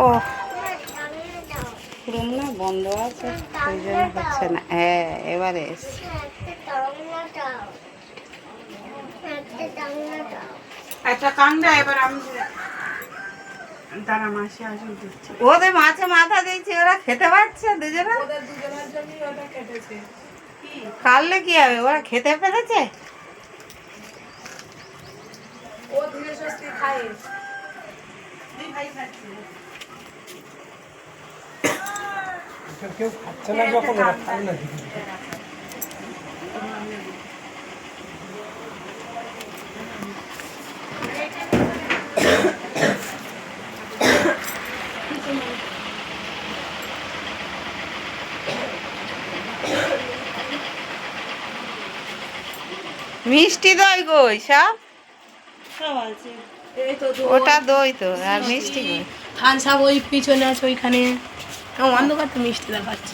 ও room না বন্ধ আছে, ওই জন্য হচ্ছে না। হ্যাঁ এবারে এসছে। একটা কান্দা এবার আমি তারা মাসে আসুন দিচ্ছি, ওদের মাছে মাথা দিয়েছি, ওরা খেতে পারছে দুজনে। কাটলে কি হবে, ওরা খেতে পেরেছে। ও ধীরে সুস্থে খায়, দুই ভাই খাচ্ছে। কেউ খাচ্ছে না যখন ওরা খায় না। মিষ্টি দই গো সব আছে, ওটা দই তো, আর মিষ্টি গো থান সাপ ওই পিছনে আছে ওইখানে। অন্ধকার তো মিষ্টি দেখাচ্ছে।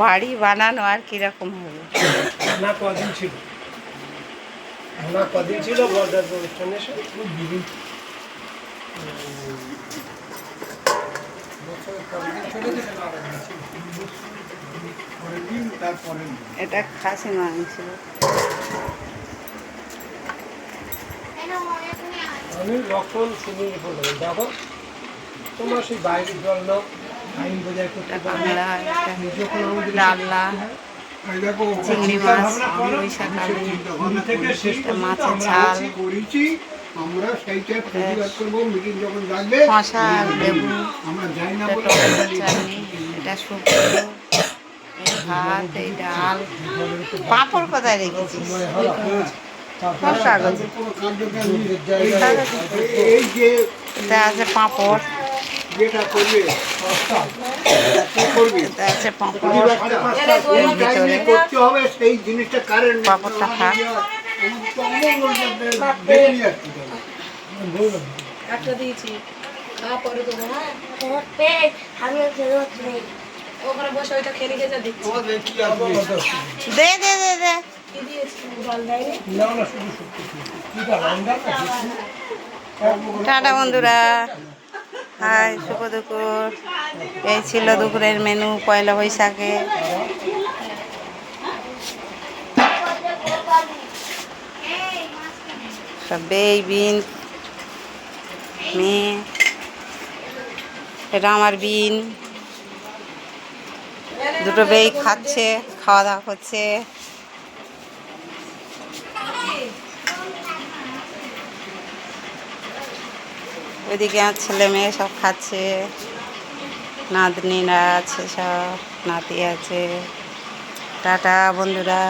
বাড়ি বানানো আর কিরকম হবে। না কদিন ছিল, না কদিন ছিল বর্ডার অনুষ্ঠানে এটা খাসি মাংস। আমি লক্ষণ সুন্দর বললাম, দেখো তোমার সেই বাইরের জল নাও, আইন বজায় করতে পারবে, যখন আমাদের ডালনা, চিংড়ি মাছ, বৈশাখ আলু, মাছের ঝাল, আমরা সেইটা প্রতিবাদ করবো। মিটিং যখন ডাকবে শসা, লেবু, আমরা যাই না টমেটোর চাটনি, এটা শুক্তো, এই ভাত, এই ডাল, পাঁপড় কোথায় রেখেছিস? কোন কাগজে? এই কাগজে? এই যে এটা আছে পাঁপড়, যেটা করবে করবে এটা আছে পাঁপড়, করতে হবে সেই জিনিসটা কারেন্ট পাঁপড়টা খা। একটা দিয়েছি, খা পরে দেবো। আমি ওখানে বসে ওইটা খেয়ে নিয়ে যা দিচ্ছি। দে দে দে দে। কি দিয়েছি জল দেয়নি। টাটা বন্ধুরা, হাই শুভ দুপুর। এই ছিল দুপুরের মেনু পয়লা বৈশাখে। সব বেই বিন মেয়ে, এটা আমার বিন, দুটো বেই খাচ্ছে, খাওয়া দাওয়া করছে। ওইদিকে আমার ছেলে মেয়ে সব খাচ্ছে, নাতনিরা আছে, সব নাতি আছে। টাটা বন্ধুরা।